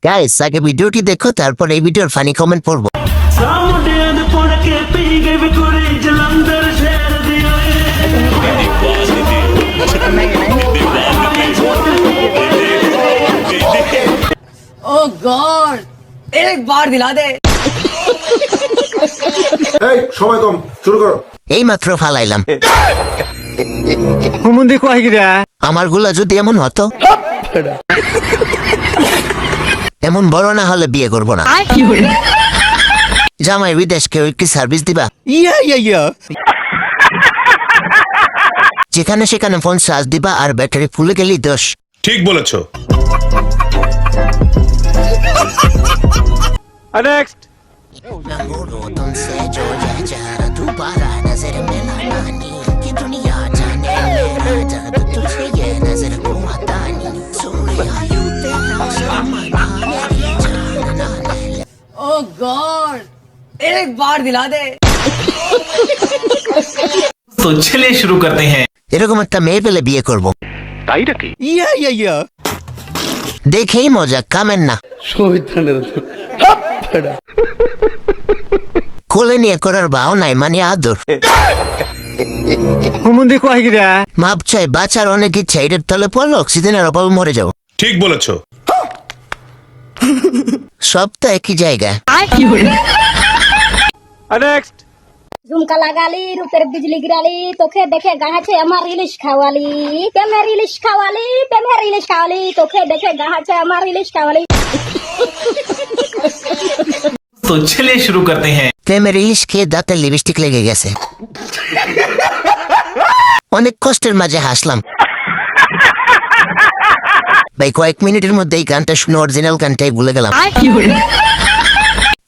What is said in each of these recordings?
Guys আগে ভিডিওটি দেখো, তারপর এই ভিডিওর ফানি কমেন্ট পড়বো। ओ गॉड एक बार दिला दे। এই সময় কম, শুরু করো। এই মাত্র ফালাইলাম। হুমুন্দি কয় গিরা আমার গুলা যদি এমন হতো, এমন বড় না হলে বিয়ে করবো না। জামাই বিদেশ কেউ কি সার্ভিস দিবা? ইয়া যেখানে সেখানে ফোন চার্জ দিবা আর ব্যাটারি ফুলে গেলেই দোষ। ঠিক বলেছো। নেক্সট ओ गॉड एक बार दिला दे। तो चलिए शुरू करते हैं। এরকম একটা মেয়ে পেলে বিয়ে করবো। তাই নাকি? ইয়া দেখেই মজা, কামেন না। কোলে নিয়ে করার ভাও নাই, মানে আদর। হুমুন্দি কয় গিরা মাপ চাই, বাঁচার অনেক ইচ্ছা, এটার তলে পড়লো অক্সিজেনের অভাবে মরে যাও। ঠিক বলেছো। সব তো একই জায়গায়। নেক্সট ঝুমকা লাগালি রূপের বিজলি গিরালি তোকে দেখে গাহাছে আমার ইলিশ খাওয়ালি প্রেমের ইলিশ খাওয়ালি প্রেমের ইলিশ খাওয়ালি তোকে দেখে গাহাছে আমার ইলিশ খাওয়ালি। तो चलिए शुरू करते हैं। প্রেমের ইলিশ খেয়ে দাঁতে লিপস্টিক লেগে গেছে। অনেক কষ্টের মাঝে হাসলাম। ভাই কয়েক মিনিটের মধ্যে এই গানটা শুনে অরিজিনাল গানটাই ভুলে গেলাম।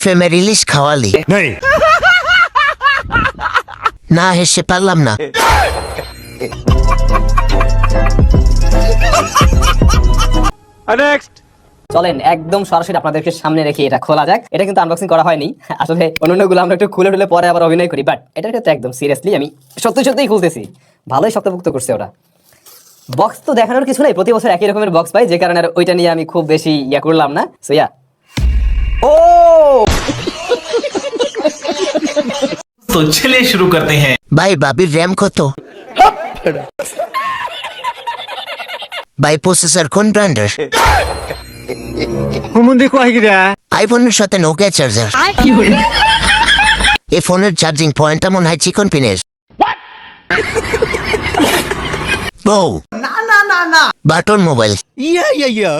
প্রেমের ইলিশ খাওয়ালি, নেই না হেসে পারলাম না। নেক্সট চলেন একদম সরাসরি আপনাদেরকে সামনে রেখে এটা খোলা যাক। এটা কিন্তু আনবক্সিং করা হয়নি, আসলে অন্যগুলো আমরা একটু খুলে টুলে পরে আবার অভিনয় করি, বাট এটার ক্ষেত্রে একদম সিরিয়াসলি আমি সত্যি খুলতেছি। ভালোই শক্তপোক্ত করছে ওরা। বক্স তো দেখানোর কিছু নেই, প্রতি বছর একই রকমের বক্স পাই, যে কারণে আর ওইটা নিয়ে আমি খুব বেশি ইয়া করলাম না। সো ইয়া, ও तो चलिए शुरू करते हैं। ভাই বাবির র্যাম কত? ভাই প্রসেসর কোন ব্র্যান্ডের? হুমুন্দি কয় গিরা আইফোনের সাথে নোকিয়া চার্জার। এই ফোনের চার্জিং পয়েন্টটা মনে হয় চিকন পিনের। বউ বাটন মোবাইল। ইয়া